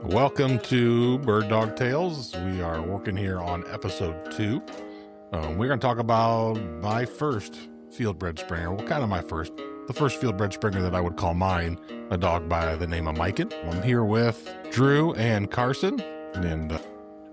Welcome to Bird Dog Tales. We are working here on episode 2. We're going to talk about my first fieldbred Springer. Well, kind of my first. The first fieldbred Springer that I would call mine, a dog by the name of MIken. I'm here with Drew and Carson. And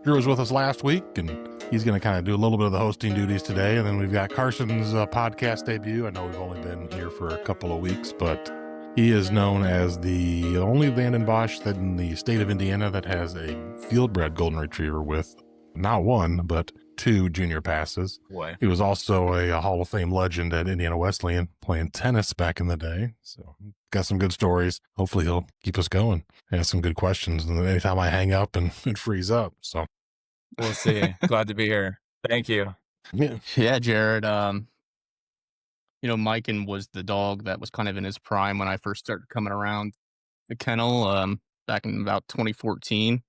Drew was with us last week, and he's going to kind of do a little bit of the hosting duties today. And then we've got Carson's podcast debut. I know we've only been here for a couple of weeks, but he is known as the only Vanden Bosch that in the state of Indiana that has a fieldbred golden retriever with not one, but 2 junior passes. Boy. He was also a Hall of Fame legend at Indiana Wesleyan playing tennis back in the day. So got some good stories. Hopefully he'll keep us going. Ask some good questions. And anytime I hang up and freeze up. So we'll see. Glad to be here. Thank you. Yeah, Jared. MIken was the dog that was kind of in his prime when I first started coming around the kennel back in about 2014.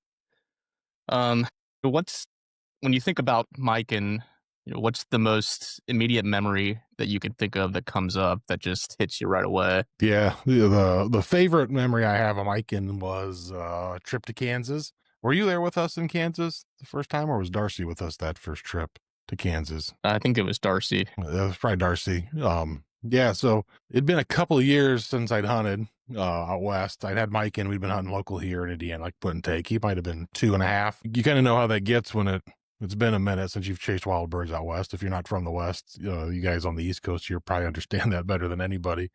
When you think about MIken, what's the most immediate memory that you can think of that comes up that just hits you right away? Yeah, the favorite memory I have of MIken was a trip to Kansas. Were you there with us in Kansas the first time, or was Darcy with us that first trip to Kansas? I think it was Darcy. It was probably Darcy. Yeah, so it'd been a couple of years since I'd hunted out west. I'd had MIken. We'd been hunting local here in Indiana, like put and take. He might have been 2.5. You kind of know how that gets when it's been a minute since you've chased wild birds out west. If you're not from the west, you guys on the East Coast, you probably understand that better than anybody.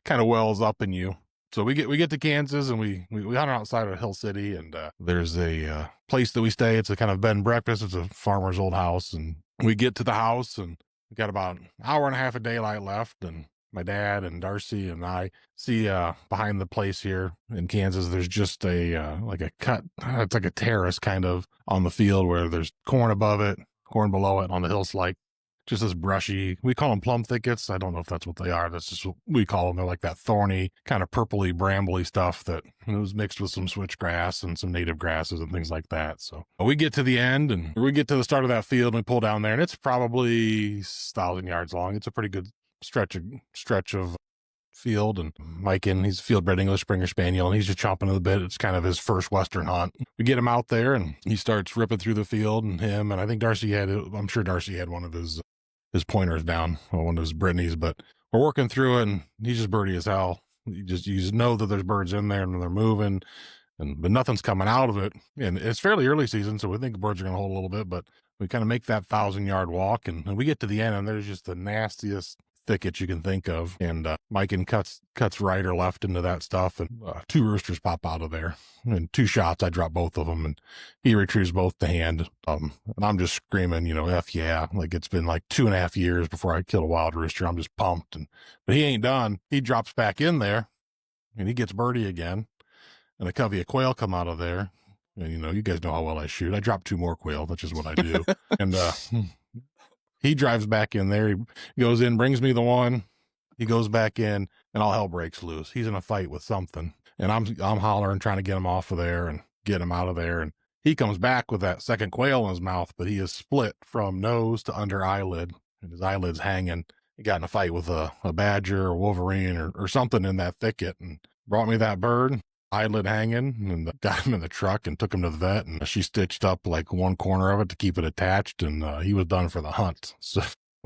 Kind of wells up in you. So we get to Kansas and we hunt outside of Hill City, and there's a place that we stay. It's a kind of bed and breakfast. It's a farmer's old house, and we get to the house and we got about an hour and a half of daylight left, and my dad and Darcy and I see behind the place here in Kansas, there's just a like a cut. It's like a terrace kind of on the field where there's corn above it, corn below it on the hillside. Just this brushy, we call them plum thickets. I don't know if that's what they are. That's just what we call them. They're like that thorny, kind of purpley, brambly stuff that was mixed with some switchgrass and some native grasses and things like that. So we get to the end and we get to the start of that field and we pull down there, and it's probably 1,000 yards long. It's a pretty good stretch of field. And MIken, he's a fieldbred English Springer Spaniel, and he's just chomping at the bit. It's kind of his first Western hunt. We get him out there and he starts ripping through the field, and I think I'm sure Darcy had one of his pointers down, one of his Brittany's, but we're working through it and he's just birdie as hell. You just know that there's birds in there and they're moving, but nothing's coming out of it. And it's fairly early season, so we think the birds are going to hold a little bit, but we kind of make that 1,000-yard walk and we get to the end and there's just the nastiest thicket you can think of. And MIken cuts right or left into that stuff, and 2 roosters pop out of there. And 2 shots, I drop both of them, and he retrieves both the hand. And I'm just screaming, F yeah. Like it's been like 2.5 years before I kill a wild rooster. I'm just pumped. But he ain't done. He drops back in there and he gets birdie again. And a covey of quail come out of there. And you guys know how well I shoot. I drop 2 more quail. That's just what I do. And he drives back in there. He goes in, brings me the one. He goes back in, and all hell breaks loose. He's in a fight with something, and I'm hollering, trying to get him off of there and get him out of there. And he comes back with that second quail in his mouth, but he is split from nose to under eyelid, and his eyelid's hanging. He got in a fight with a badger or wolverine or something in that thicket, and brought me that bird. Eyelid hanging, and got him in the truck and took him to the vet, and she stitched up like one corner of it to keep it attached, and he was done for the hunt. So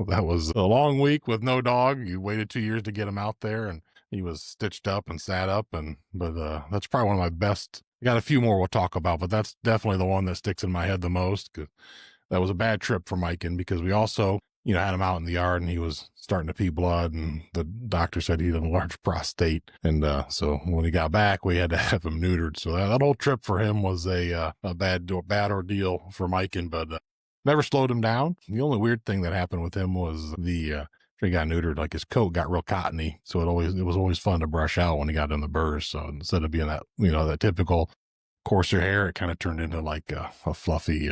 that was a long week with no dog. You waited 2 years to get him out there, and he was stitched up and sat up, but that's probably one of my best. I got a few more we'll talk about, but that's definitely the one that sticks in my head the most. 'Cause that was a bad trip for MIken because we also had him out in the yard and he was starting to pee blood, and the doctor said he had a large prostate. And so when he got back, we had to have him neutered. So that whole trip for him was a bad ordeal for MIken, but never slowed him down. The only weird thing that happened with him was he got neutered, like his coat got real cottony. So it was always fun to brush out when he got in the burrs. So instead of being that, that typical coarser hair, it kind of turned into like a fluffy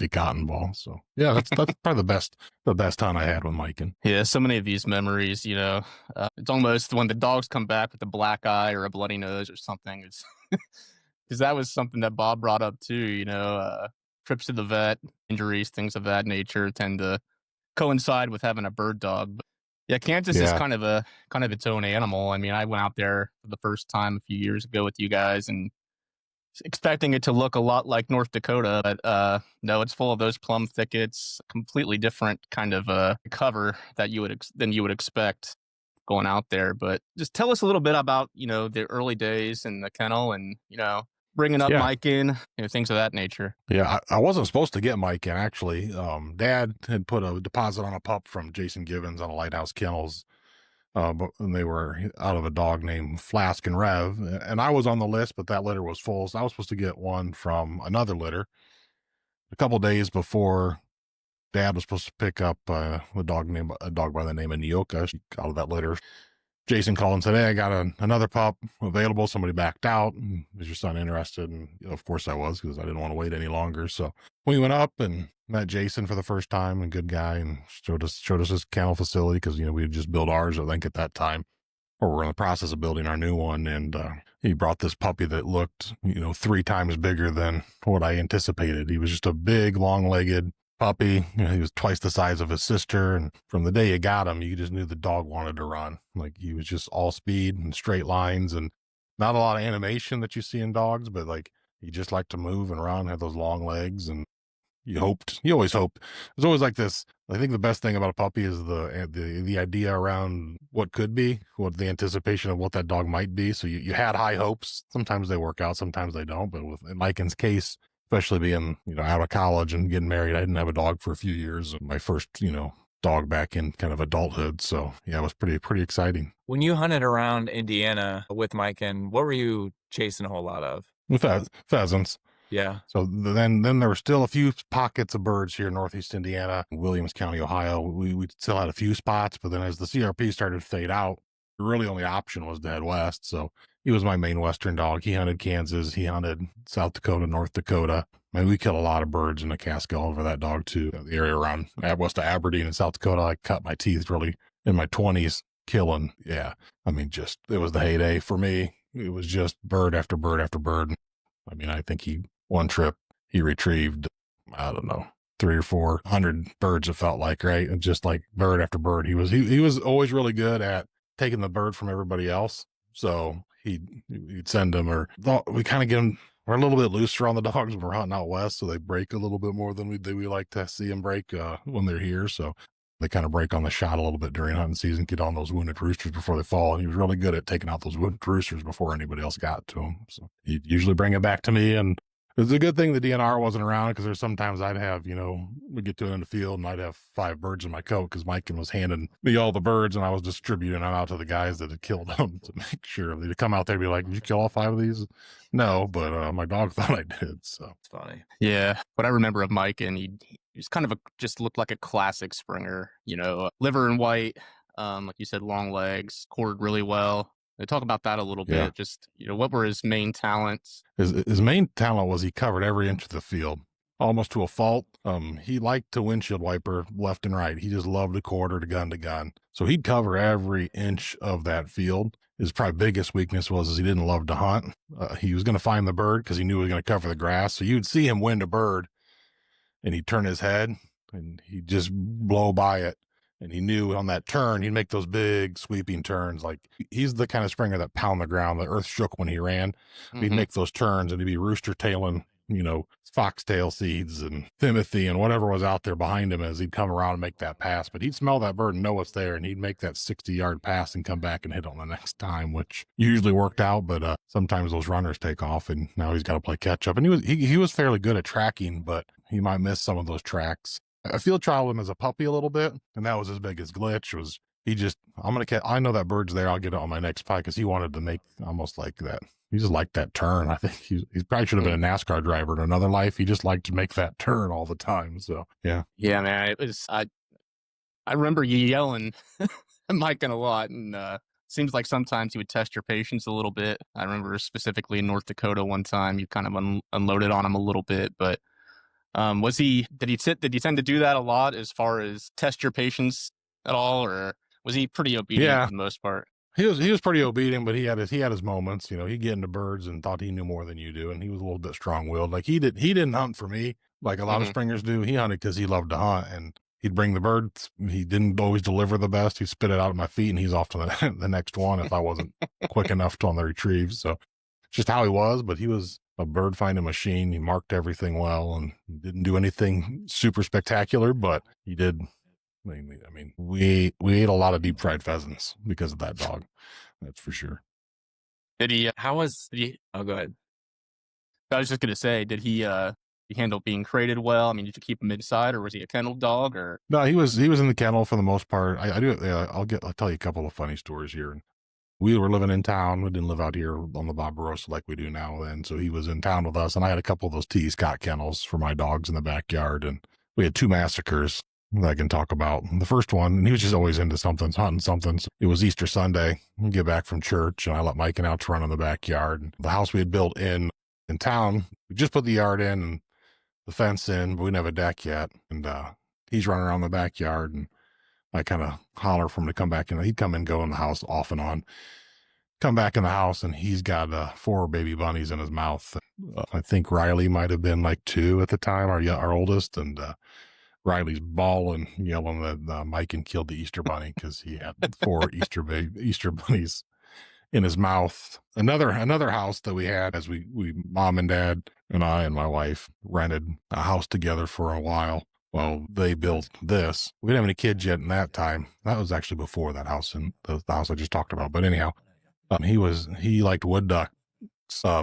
cotton ball. So yeah, that's probably the best hunt I had with MIken. Yeah, so many of these memories, it's almost when the dogs come back with a black eye or a bloody nose or something. It's because that was something that Bob brought up too. Trips to the vet, injuries, things of that nature tend to coincide with having a bird dog. But yeah, Kansas is kind of its own animal. I mean, I went out there for the first time a few years ago with you guys, and expecting it to look a lot like North Dakota, but no, it's full of those plum thickets. Completely different kind of cover that than you would expect going out there. But just tell us a little bit about the early days in the kennel, and bringing up Yeah. MIken, things of that nature. Yeah, I wasn't supposed to get MIken actually. Dad had put a deposit on a pup from Jason Givens on a Lighthouse Kennels, but and they were out of a dog named Flask and Rev, and I was on the list, but that litter was full, so I was supposed to get one from another litter. A couple days before, Dad was supposed to pick up a dog by the name of Nyoka out of that litter. Jason called and said, "Hey, I got another pup available. Somebody backed out. Is your son interested?" And of course I was, because I didn't want to wait any longer. So we went up and met Jason for the first time, and good guy, and showed us his kennel facility, because we had just built ours, I think, at that time, or we're in the process of building our new one. And he brought this puppy that looked 3 times bigger than what I anticipated. He was just a big, long-legged puppy. He was twice the size of his sister, and from the day you got him, you just knew the dog wanted to run. Like, he was just all speed and straight lines, and not a lot of animation that you see in dogs, but like, he just liked to move and run, had those long legs. And you always hope. There's always like this. I think the best thing about a puppy is the idea around what could be, what the anticipation of what that dog might be. So you had high hopes. Sometimes they work out, sometimes they don't. But in Miken's case, especially being out of college and getting married, I didn't have a dog for a few years. My first dog back in kind of adulthood. So yeah, it was pretty exciting. When you hunted around Indiana with MIken, what were you chasing a whole lot of? With pheasants. Yeah. So then there were still a few pockets of birds here in Northeast Indiana, Williams County, Ohio. We still had a few spots, but then as the CRP started to fade out, the really only option was to head west. So he was my main Western dog. He hunted Kansas. He hunted South Dakota, North Dakota. I mean, we killed a lot of birds in the Catskill over that dog too. The area around west of Aberdeen in South Dakota, I cut my teeth really in my 20s killing. Yeah. I mean, it was the heyday for me. It was just bird after bird after bird. I mean, I think one trip he retrieved, I don't know, 300 or 400 birds, it felt like, right? And just like bird after bird. He was always really good at taking the bird from everybody else. So he'd send them, or we kind of get them. We're a little bit looser on the dogs when we're hunting out west, so they break a little bit more than we like to see them break when they're here. So they kind of break on the shot a little bit during hunting season, get on those wounded roosters before they fall. And he was really good at taking out those wounded roosters before anybody else got to them. So he'd usually bring it back to me, and it was a good thing the DNR wasn't around, because there's sometimes I'd have, we get to it in the field and I'd have 5 birds in my coat, because MIken was handing me all the birds and I was distributing them out to the guys that had killed them to make sure they'd come out there and be like, "Did you kill all 5 of these?" No, but my dog thought I did. So it's funny. Yeah. What I remember of MIken, he was kind of just looked like a classic Springer, liver and white, like you said, long legs, quartered really well. Talk about that a little bit. Yeah. Just, what were his main talents? His main talent was he covered every inch of the field, almost to a fault. He liked to windshield wiper left and right. He just loved to quarter to gun. So he'd cover every inch of that field. His probably biggest weakness was he didn't love to hunt. He was going to find the bird because he knew he was going to cover the grass. So you'd see him wind a bird, and he'd turn his head and he'd just blow by it. And he knew on that turn, he'd make those big sweeping turns. Like, he's the kind of Springer that pound the ground. The earth shook when he ran. Mm-hmm. He'd make those turns, and he'd be rooster tailing, foxtail seeds and timothy and whatever was out there behind him as he'd come around and make that pass. But he'd smell that bird and know it's there, and he'd make that 60-yard pass and come back and hit on the next time, which usually worked out. But sometimes those runners take off, and now he's got to play catch up. And he was fairly good at tracking, but he might miss some of those tracks. I field trialed him as a puppy a little bit, and that was his biggest glitch. Was he just, I know that bird's there, I'll get it on my next pie, because he wanted to make almost like that. He just liked that turn. I think he probably should have been a NASCAR driver in another life. He just liked to make that turn all the time. So yeah. Yeah, man. It was I remember you yelling at MIken a lot, and seems like sometimes he would test your patience a little bit. I remember specifically in North Dakota one time you kind of unloaded on him a little bit, but did he tend to do that a lot as far as test your patience at all, or was he pretty obedient for the most part? He was pretty obedient, but he had his moments. He'd get into birds and thought he knew more than you do, and he was a little bit strong-willed. Like, he didn't hunt for me like a lot of Springers do. He hunted because he loved to hunt, and he'd bring the birds. He didn't always deliver the best. He'd spit it out at my feet, and he's off to the next one if I wasn't quick enough on the retrieve. So just how he was, but he was a bird finding machine. He marked everything well and didn't do anything super spectacular, but he did. I mean, we ate a lot of deep fried pheasants because of that dog. That's for sure. Did he? How was? Did he? Oh, go ahead. I was just gonna say, did he handle being crated well? I mean, did you keep him inside, or was he a kennel dog? Or No, he was in the kennel for the most part. I do. I'll tell you a couple of funny stories here. We were living in town. We didn't live out here on the Barbarossa like we do now. And so he was in town with us, and I had a couple of those T. Scott kennels for my dogs in the backyard, and we had 2 massacres that I can talk about. The first one, and he was just always into something, hunting something. So it was Easter Sunday. We get back from church, and I let Miken out to run in the backyard. And the house we had built in town, we just put the yard in and the fence in, but we didn't have a deck yet. And he's running around the backyard, and I kind of holler for him to come back in. He'd come and go in the house off and on. Come back in the house, and he's got 4 baby bunnies in his mouth. I think Riley might have been like 2 at the time, our oldest, and Riley's bawling, yelling that Miken killed the Easter bunny because he had 4 Easter bunnies in his mouth. Another house that we had, as we mom and dad and I and my wife rented a house together for a while they built this. We didn't have any kids yet in that time. That was actually before that house, and the house I just talked about. But anyhow, he liked wood ducks,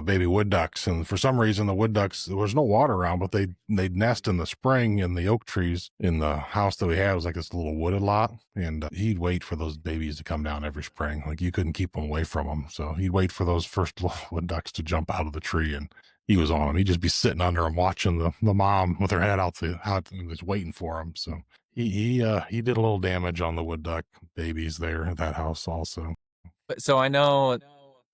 baby wood ducks, and for some reason the wood ducks, there was no water around, but they'd nest in the spring in the oak trees in the house that we had. It was like this little wooded lot, and he'd wait for those babies to come down every spring. Like, you couldn't keep them away from them, so he'd wait for those first little wood ducks to jump out of the tree, and he was on them. He'd just be sitting under them watching the mom with her head out and just waiting for him. So he did a little damage on the wood duck babies there at that house also. So I know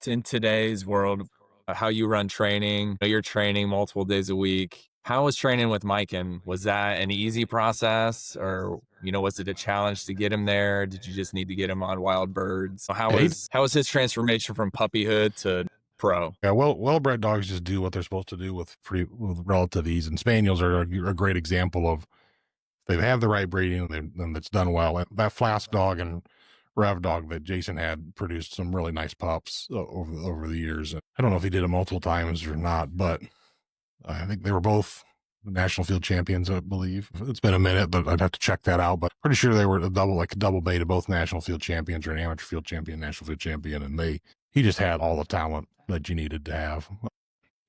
in today's world, how you run training, you're training multiple days a week. How was training with Miken? Was that an easy process, or, was it a challenge to get him there? Did you just need to get him on wild birds? How was his transformation from puppyhood to pro? Yeah, well-bred dogs just do what they're supposed to do with relative ease, and spaniels are a great example of, they have the right breeding and it's done well. That Flask dog and Rev dog that Jason had produced some really nice pups over the years. I don't know if he did it multiple times or not, but I think they were both national field champions, I believe. It's been a minute, but I'd have to check that out. But pretty sure they were a double beta, both national field champions, or an amateur field champion, national field champion, and he just had all the talent that you needed to have.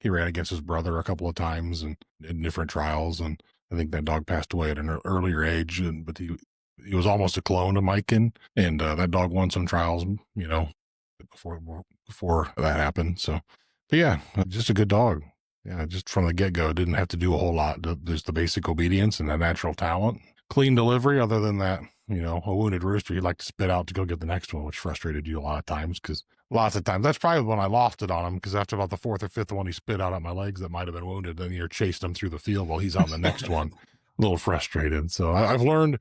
He ran against his brother a couple of times and in different trials, and I think that dog passed away at an earlier age, but he was almost a clone of Miken, and that dog won some trials, before that happened. So, but yeah, just a good dog. Yeah, just from the get-go, didn't have to do a whole lot. There's the basic obedience and the natural talent. Clean delivery. Other than that, a wounded rooster you'd like to spit out to go get the next one, which frustrated you a lot of times, because lots of times, that's probably when I lost it on him, because after about the 4th or 5th one he spit out at my legs that might have been wounded, then you're chasing him through the field while he's on the next one. A little frustrated. So I've learned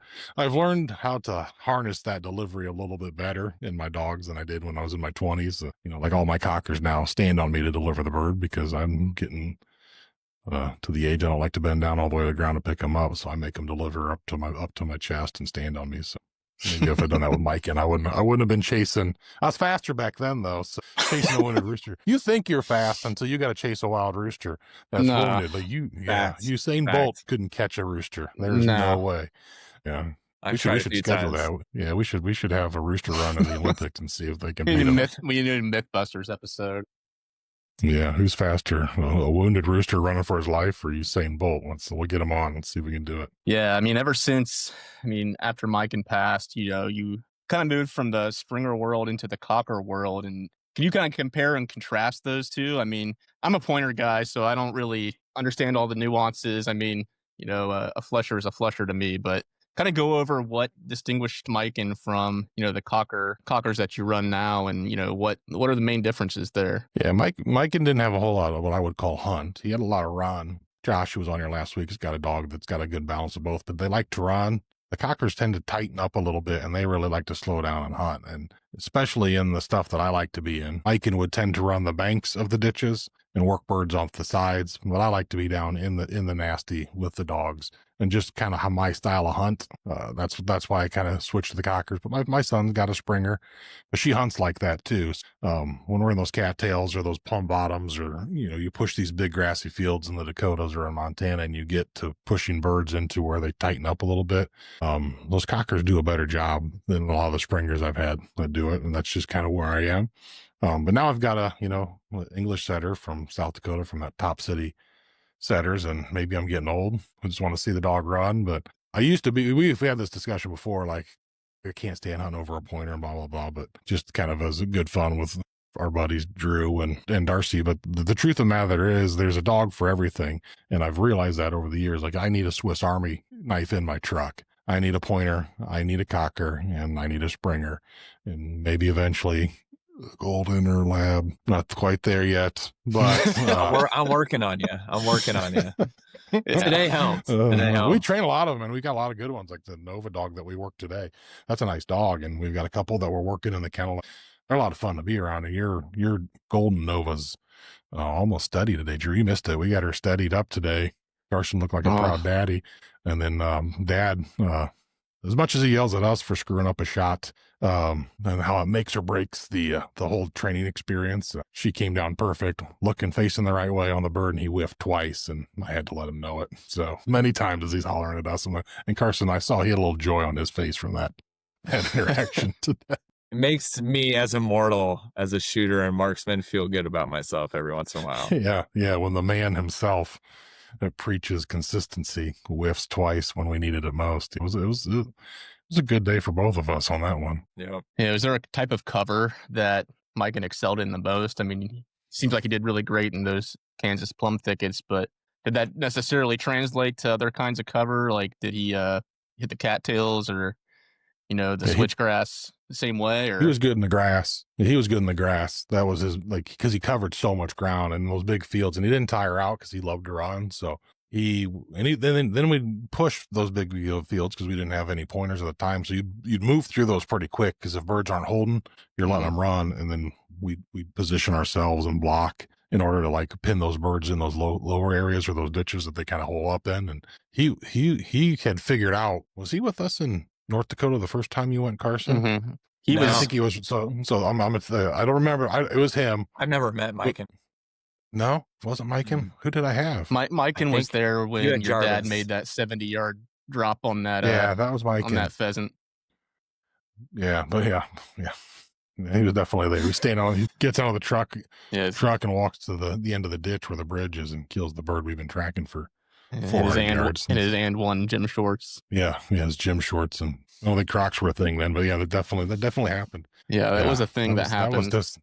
how to harness that delivery a little bit better in my dogs than I did when I was in my 20s. Like all my cockers now stand on me to deliver the bird, because I'm getting to the age I don't like to bend down all the way to the ground to pick them up. So I make them deliver up to my chest and stand on me. So maybe if I'd done that with Miken, I wouldn't have been chasing. I was faster back then, though. So chasing a wounded rooster, you think you're fast until you got to chase a wild rooster that's wounded. Like Usain Bolt couldn't catch a rooster. There's no way. Yeah. We should schedule that. Yeah, we should have a rooster run in the Olympics and see if they can beat him. We need a Mythbusters episode. Yeah, who's faster? A wounded rooster running for his life, or Usain Bolt? We'll get him on. Let's see if we can do it. Yeah, ever since, after Miken passed, you kind of moved from the Springer world into the Cocker world. And can you kind of compare and contrast those two? I'm a pointer guy, so I don't really understand all the nuances. A flesher is a flesher to me, but kind of go over what distinguished Miken from, the cockers that you run now, and, what are the main differences there? Yeah, Miken didn't have a whole lot of what I would call hunt. He had a lot of run. Josh, who was on here last week, has got a dog that's got a good balance of both, but they like to run. The cockers tend to tighten up a little bit, and they really like to slow down and hunt, and especially in the stuff that I like to be in. Miken would tend to run the banks of the ditches, and work birds off the sides. But I like to be down in the nasty with the dogs and just kind of how my style of hunt. That's why I kind of switched to the cockers. But my son's got a Springer, but she hunts like that too. When we're in those cattails or those plum bottoms, or you push these big grassy fields in the Dakotas or in Montana, and you get to pushing birds into where they tighten up a little bit. Those cockers do a better job than a lot of the Springers I've had that do it, and that's just kind of where I am. But now I've got a English setter from South Dakota, from that Top City setters, and maybe I'm getting old. I just want to see the dog run. But I used to be, we had this discussion before, like I can't stand hunting over a pointer and blah, blah, blah, but just kind of as good fun with our buddies Drew and Darcy. But the truth of the matter is there's a dog for everything. And I've realized that over the years. Like, I need a Swiss Army knife in my truck. I need a pointer, I need a cocker, and I need a Springer, and maybe eventually a golden or lab. Not quite there yet, but I'm working on you. I'm working on you. Today helped. Today helped. We train a lot of them, and we got a lot of good ones, like the Nova dog that we work today. That's a nice dog, and we've got a couple that we're working in the kennel. They're a lot of fun to be around. And your golden Novas almost steady today, Drew. You missed it. We got her steadied up today. Carson looked like a proud daddy, and then Dad, as much as he yells at us for screwing up a shot, and how it makes or breaks the whole training experience, she came down perfect, looking, facing the right way on the bird, and he whiffed twice, and I had to let him know it. So many times as he's hollering at us, and Carson, I saw he had a little joy on his face from that interaction today. It makes me, as a mortal, as a shooter and marksman, feel good about myself every once in a while. Yeah. When the man himself that preaches consistency whiffs twice when we needed it most. It was a good day for both of us on that one. Yeah. Was there a type of cover that MIken excelled in the most? I mean, it seems like he did really great in those Kansas plum thickets, but did that necessarily translate to other kinds of cover? Like, did he hit the cattails or the switchgrass the same way? Or he was good in the grass. He was good in the grass. That was his, like, because he covered so much ground in those big fields, and he didn't tire out because he loved to run. So then we'd push those big fields because we didn't have any pointers at the time. So you'd move through those pretty quick, because if birds aren't holding, you're letting them run, and then we position ourselves and block in order to like pin those birds in those lower areas or those ditches that they kind of hole up in. And he had figured out. Was he with us in North Dakota the first time you went, Carson? Mm-hmm. I think he was. So I don't remember. It was him. I've never met MIken. No, it wasn't MIken. Who did I have? MIken was there when your Jarvis. dad made that 70-yard drop on that. That was MIken. On that pheasant. Yeah, but yeah. He was definitely there. He gets out of the truck and walks to the end of the ditch where the bridge is and kills the bird we've been tracking for 400 yards. And his and one gym shorts. Yeah, his gym shorts, and I don't think Crocs were a thing then, but yeah, that definitely happened. Yeah, that was a thing that happened. That was just,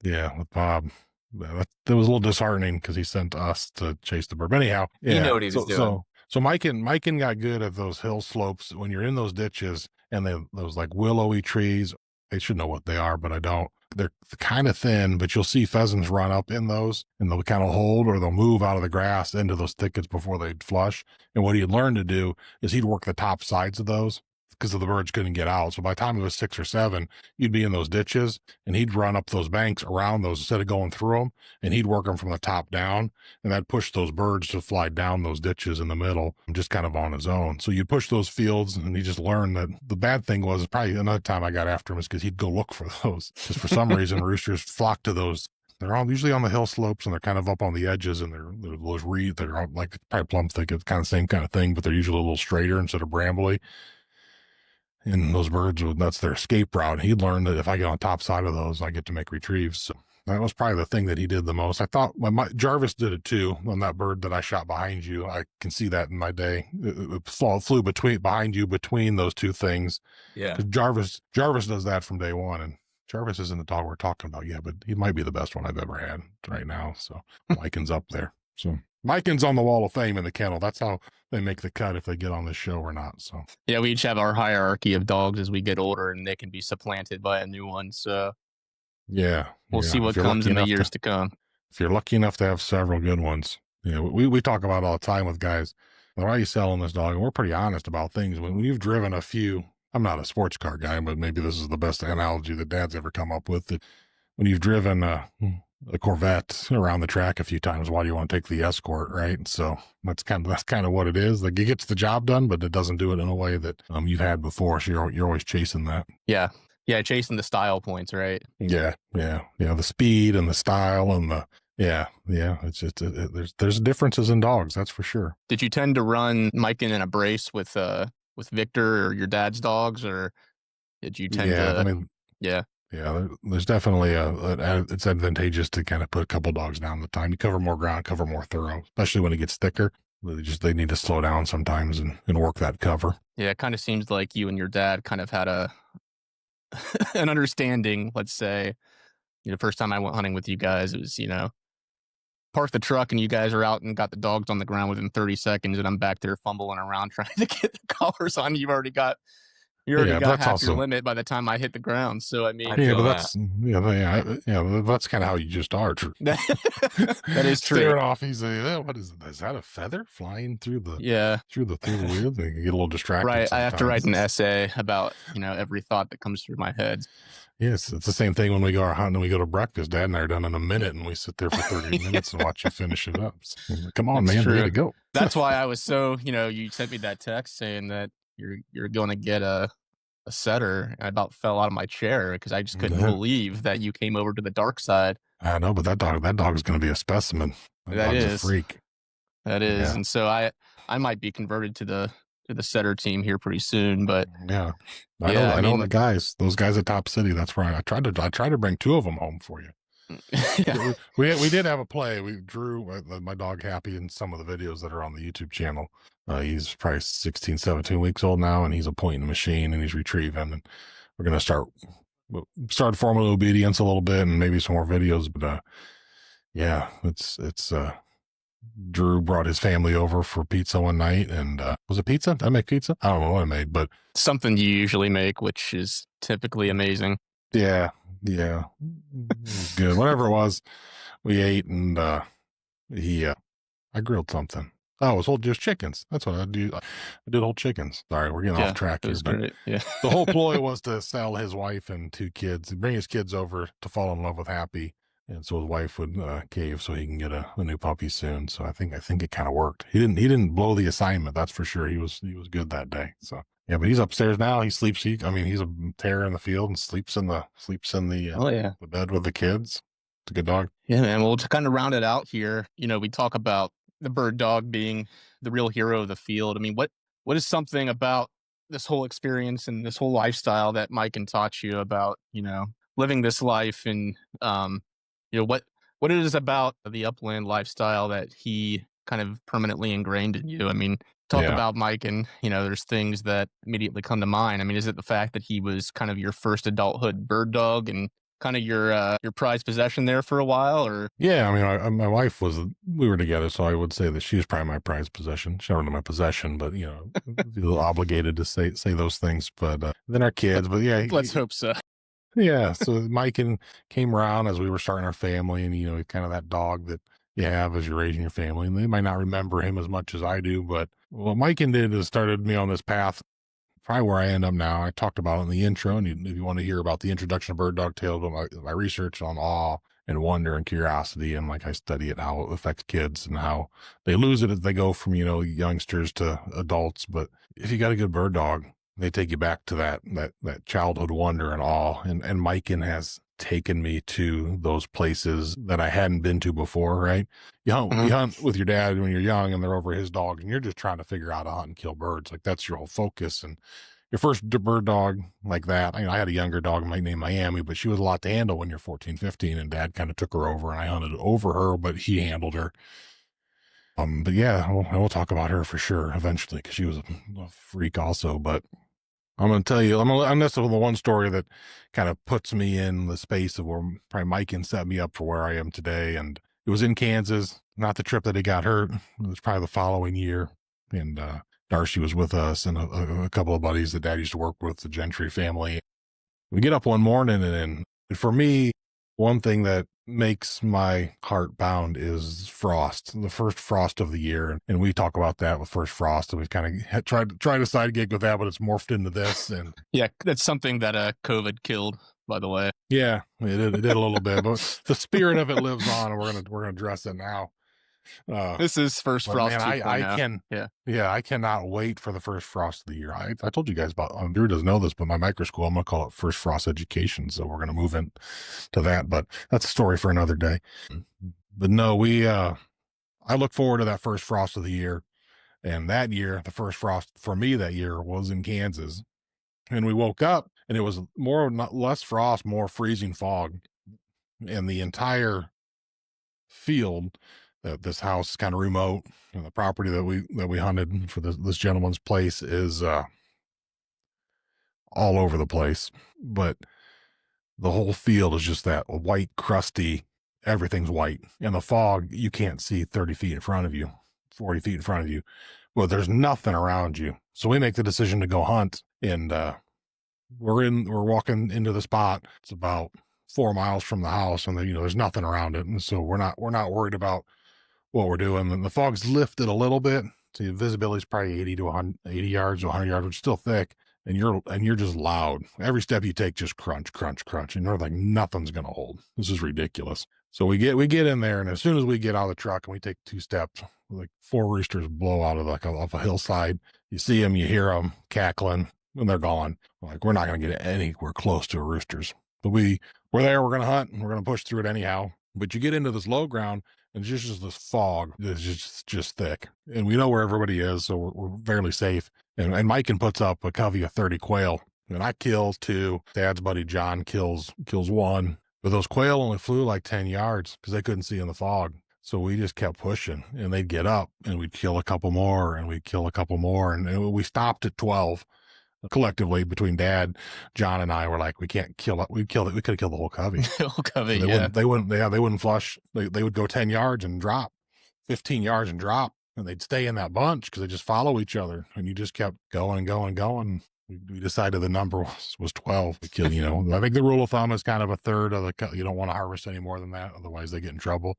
with Bob. That was a little disheartening because he sent us to chase the bird. But anyhow, he knew what he was doing. So MIken got good at those hill slopes when you're in those ditches and those like willowy trees. I should know what they are, but I don't. They're kind of thin, but you'll see pheasants run up in those, and they'll kind of hold, or they'll move out of the grass into those thickets before they'd flush. And what he'd learned to do is he'd work the top sides of those because the birds couldn't get out. So by the time he was 6 or 7, you'd be in those ditches, and he'd run up those banks around those instead of going through them, and he'd work them from the top down, and that'd push those birds to fly down those ditches in the middle, just kind of on his own. So you'd push those fields, and he just learned that the bad thing was probably another time I got after him is because he'd go look for those. Because for some reason, roosters flock to those. They're all usually on the hill slopes, and they're kind of up on the edges, and they're those reeds that are like probably plum thicket, kind of same kind of thing, but they're usually a little straighter instead of brambly. And those birds, that's their escape route. He learned that if I get on top side of those, I get to make retrieves. So that was probably the thing that he did the most. I thought Jarvis did it too on that bird that I shot behind you. I can see that in my day. It flew behind you between those two things. Yeah. Jarvis does that from day one. And Jarvis isn't the dog we're talking about yet, but he might be the best one I've ever had right now. So MIken's up there. So MIken's on the wall of fame in the kennel. That's how they make the cut if they get on this show or not. So yeah, we each have our hierarchy of dogs as we get older, and they can be supplanted by a new one. So we'll see what comes in the years to come. If you're lucky enough to have several good ones, we talk about all the time with guys. Why are you selling this dog? And we're pretty honest about things. When you've driven a few, I'm not a sports car guy, but maybe this is the best analogy that Dad's ever come up with. That when you've driven a Corvette around the track a few times. Why do you want to take the Escort, right? So that's kind of what it is. Like, it gets the job done, but it doesn't do it in a way that you've had before. So you're always chasing that. Yeah. Yeah, chasing the style points, right? Yeah, the speed and the style and the yeah. It's just there's differences in dogs, that's for sure. Did you tend to run Miken in a brace with Victor or your dad's dogs, or did you tend Yeah, I to? mean, Yeah, there's definitely it's advantageous to kind of put a couple dogs down at the time. You cover more ground, cover more thorough, especially when it gets thicker. They need to slow down sometimes and work that cover. yeah. It kind of seems like you and your dad kind of had a an understanding. Let's say, the first time I went hunting with you guys, it was park the truck and you guys are out and got the dogs on the ground within 30 seconds, and I'm back there fumbling around trying to get the collars on. You already Yeah, but got that's half your also limit by the time I hit the ground. So I I mean, yeah, feel but that. that's kind of how you just are. that is true. Staring off, he's like, what is it? Is that a feather flying through the Yeah, through the wheel? They get a little distracted. right. I have to write an sometimes. essay about every thought that comes through my head. Yes, it's the same thing when we go out hunting and we go to breakfast. Dad and I are done in a minute, and we sit there for 30 minutes and watch you finish it up. So, come on, That's man, we true. gotta go. That's why I was so you sent me that text saying that you're going to get a setter. I about fell out of my chair because I just couldn't Yeah, believe that you came over to the dark side. I know, but that dog is going to be a specimen. That That dog's a is. freak. That is. Yeah, And so I might be converted to the setter team here pretty soon. But yeah. yeah, I I know mean, the guys. Those guys at Top City. That's where I tried to bring two of them home for you. yeah. We did have a play. We drew my dog Happy in some of the videos that are on the YouTube channel. He's probably 16, 17 weeks old now, and he's a pointing machine and he's retrieving. And we're gonna start forming obedience a little bit and maybe some more videos. But yeah, it's Drew brought his family over for pizza one night, and was it pizza? Did I make pizza? I don't know what I made, but Something you usually make, which is typically amazing. yeah, it was good. Whatever it was, we ate, and he I grilled something. Oh, it was just chickens. That's what I do. I did whole chickens. Sorry, we're getting Yeah, off track it here, was but great. Yeah. the whole ploy was to sell his wife and two kids, bring his kids over to fall in love with Happy, and so his wife would cave so he can get a new puppy soon. So I think it kind of worked. He didn't blow the assignment, that's for sure. He was good that day. So yeah, but he's upstairs now. He sleeps. He's a terror in the field and sleeps in the Oh yeah. the bed with the kids. It's a good dog. Yeah, man. Well, to kind of round it out here, we talk about the bird dog being the real hero of the field. I mean, what is something about this whole experience and this whole lifestyle that Miken taught you about, living this life, and what it is about the upland lifestyle that he kind of permanently ingrained in you? I mean, talk Yeah. about Miken, there's things that immediately come to mind. I mean, is it the fact that he was kind of your first adulthood bird dog and kind of your prized possession there for a while, or? Yeah, I mean, my wife we were together, so I would say that she was probably my prized possession. She's never my possession, but feel obligated to say those things. But then our kids, but yeah, Let's hope so. yeah. So Miken came around as we were starting our family, and kind of that dog that you have as you're raising your family. And they might not remember him as much as I do, but what Miken did is started me on this path. Probably where I end up now. I talked about it in the intro, and if you want to hear about the introduction of bird dog tales, my research on awe and wonder and curiosity, and like I study it, how it affects kids and how they lose it as they go from youngsters to adults. But if you got a good bird dog, they take you back to that childhood wonder and awe. And Miken has taken me to those places that I hadn't been to before. Right? You hunt with your dad when you're young, and they're over his dog, and you're just trying to figure out how to hunt and kill birds. Like, that's your whole focus. And your first bird dog like that, I had a younger dog named Miami, but she was a lot to handle when you're 14, 15, and dad kind of took her over, and I hunted over her, but he handled her. But yeah, we'll talk about her for sure eventually, because she was a freak also. But I'm going to tell you, I'm this is the one story that kind of puts me in the space of where probably Miken set me up for where I am today. And it was in Kansas, not the trip that he got hurt. It was probably the following year. And Darcy was with us and a couple of buddies that dad used to work with, the Gentry family. We get up one morning, and for me, one thing that makes my heart pound is frost, the first frost of the year. And we talk about that with first frost, and we've kind of tried a side gig with that, but it's morphed into this. And Yeah, that's something that COVID killed. by the way. Yeah, it did a little bit, but the spirit of it lives on, and we're gonna address it now. This is first But frost man, I 2.0. can, Yeah. yeah, I cannot wait for the first frost of the year. I told you guys about, Drew doesn't know this, but my micro school, I'm gonna call it First Frost Education. So we're gonna move in to that, but that's a story for another day. But no, I look forward to that first frost of the year. And that year, the first frost for me that year was in Kansas. And we woke up and it was more, not less frost, more freezing fog. And the entire field, that this house is kind of remote, and the property that we hunted for this gentleman's place is all over the place. But the whole field is just that white, crusty, everything's white. And the fog, you can't see 30 feet in front of you, 40 feet in front of you. Well, there's nothing around you. So we make the decision to go hunt, and we're walking into the spot. It's about 4 miles from the house, and there's nothing around it. And so we're not worried about what we're doing. And the fog's lifted a little bit. So visibility is probably 80 to 100, 80 yards to 100 yards, which is still thick. And you're just loud. Every step you take, just crunch, crunch, crunch. And you're like, nothing's going to hold. This is ridiculous. So we get in there, and as soon as we get out of the truck and we take 2 steps, like 4 roosters blow out of off a hillside. You see them, you hear them cackling, and they're gone. Like, we're not going to get anywhere close to a roosters. But we're there. We're going to hunt, and we're going to push through it anyhow. But you get into this low ground, and it's just this fog that's just thick. And we know where everybody is, so we're fairly safe. And MIken puts up a covey of 30 quail, and I kill 2. Dad's buddy John kills 1. But those quail only flew like 10 yards because they couldn't see in the fog. So we just kept pushing, and they'd get up, and we'd kill a couple more, and we'd kill a couple more. And we stopped at 12 collectively between Dad, John, and I. Were like, we can't kill it. We could have killed the whole covey. The whole covey, So they wouldn't flush. They would go 10 yards and drop, 15 yards and drop, and they'd stay in that bunch because they just follow each other. And you just kept going and going and going. We decided the number was 12. We killed, I think the rule of thumb is kind of a third of you don't want to harvest any more than that. Otherwise they get in trouble.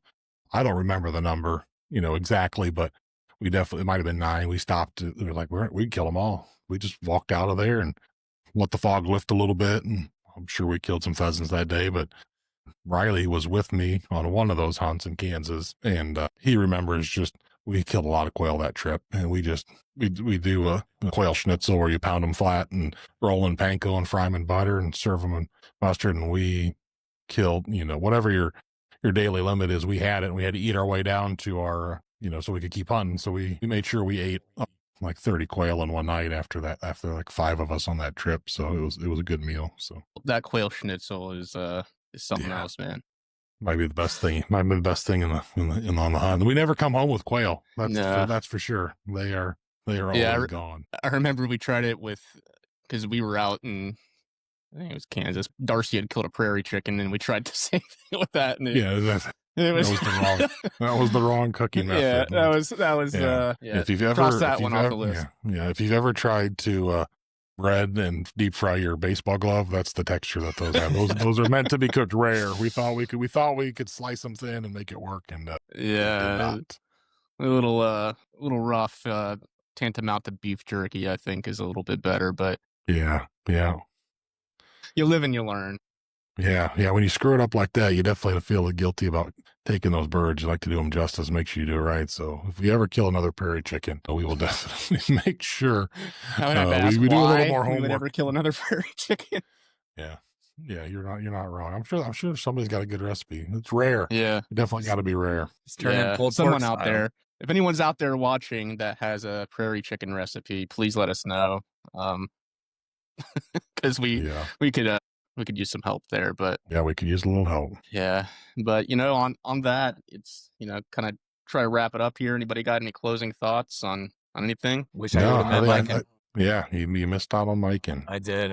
I don't remember the number, exactly, but it might've been 9. We stopped. We were like, we'd kill them all. We just walked out of there and let the fog lift a little bit. And I'm sure we killed some pheasants that day, but Riley was with me on one of those hunts in Kansas. And he remembers we killed a lot of quail that trip. And we do a quail schnitzel where you pound them flat and roll in panko and fry them in butter and serve them in mustard. And we killed, whatever your daily limit is. We had it, and we had to eat our way down to our, so we could keep hunting. So we made sure we ate like 30 quail in one night after like 5 of us on that trip. So it was a good meal. So that quail schnitzel is something else, man. Might be the best thing. Might be the best thing on the hunt. We never come home with quail. That's for sure. They are always gone. I remember we tried it because we were out in, I think it was Kansas. Darcy had killed a prairie chicken, and we tried the same thing with that. And that was the wrong cooking method. Yeah, that was. Yeah. If you've ever cross that one off the list. Yeah, if you've ever tried to bread and deep fry your baseball glove, that's the texture that those have. Those are meant to be cooked rare. We thought we could slice them thin and make it work, and a little rough. Tantamount to beef jerky, I think, is a little bit better, but yeah. You live and you learn. Yeah. When you screw it up like that, you definitely feel guilty about taking those birds. You like to do them justice, make sure you do it right. So if we ever kill another prairie chicken, we will definitely make sure I would have to ask we do a little more we homework. would ever kill another prairie chicken. Yeah. You're not wrong. I'm sure somebody's got a good recipe. It's rare. Yeah, it definitely got to be rare. Just turn in cold someone pork out style. there. If anyone's out there watching that has a prairie chicken recipe, please let us know. Because we could use some help there, but yeah, we could use a little help. Yeah, but on that, it's kind of try to wrap it up here. Anybody got any closing thoughts on anything? Wish I would have met MIken. Yeah, you missed out on MIken. I did.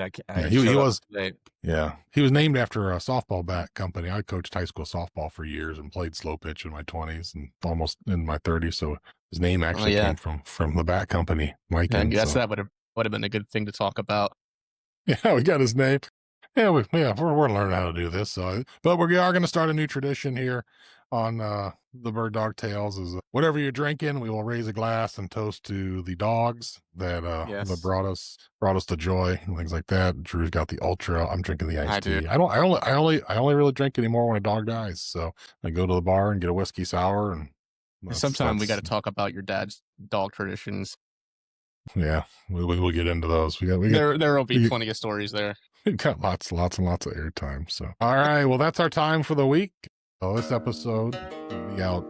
He was late. Yeah, he was named after a softball bat company. I coached high school softball for years and played slow pitch in my 20s and almost in my 30s. So his name actually came from the bat company, MIken. I guess that would have been a good thing to talk about. Yeah, we got his name. we're learning how to do this. So, but we are going to start a new tradition here on the Bird Dog Tales. Is whatever you're drinking, we will raise a glass and toast to the dogs that Yes. brought us to joy and things like that. Drew's got the Ultra. I'm drinking the I iced do. tea. I only really drink anymore when a dog dies. So I go to the bar and get a whiskey sour, and Sometime we got to talk about your dad's dog traditions. Yeah, we'll get into those. There will be plenty of stories there. We've got lots and lots of airtime. So, all right. Well, that's our time for the week. So this episode will be out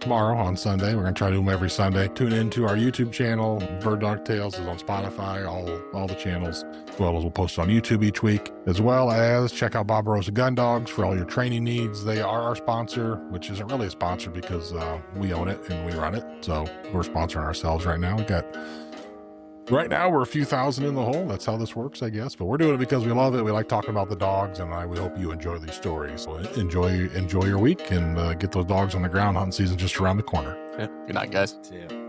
tomorrow on Sunday. We're going to try to do them every Sunday. Tune into our YouTube channel. Bird Dog Tales is on Spotify, all the channels, as well as we'll post on YouTube each week, as well as check out Bob Rose Gundogs for all your training needs. They are our sponsor, which isn't really a sponsor because we own it and we run it. So we're sponsoring ourselves right now. Right now, we're a few thousand in the hole. That's how this works, I guess. But we're doing it because we love it. We like talking about the dogs, and we hope you enjoy these stories. So enjoy your week and get those dogs on the ground. Hunting season just around the corner. Yeah. Good night, guys. See ya.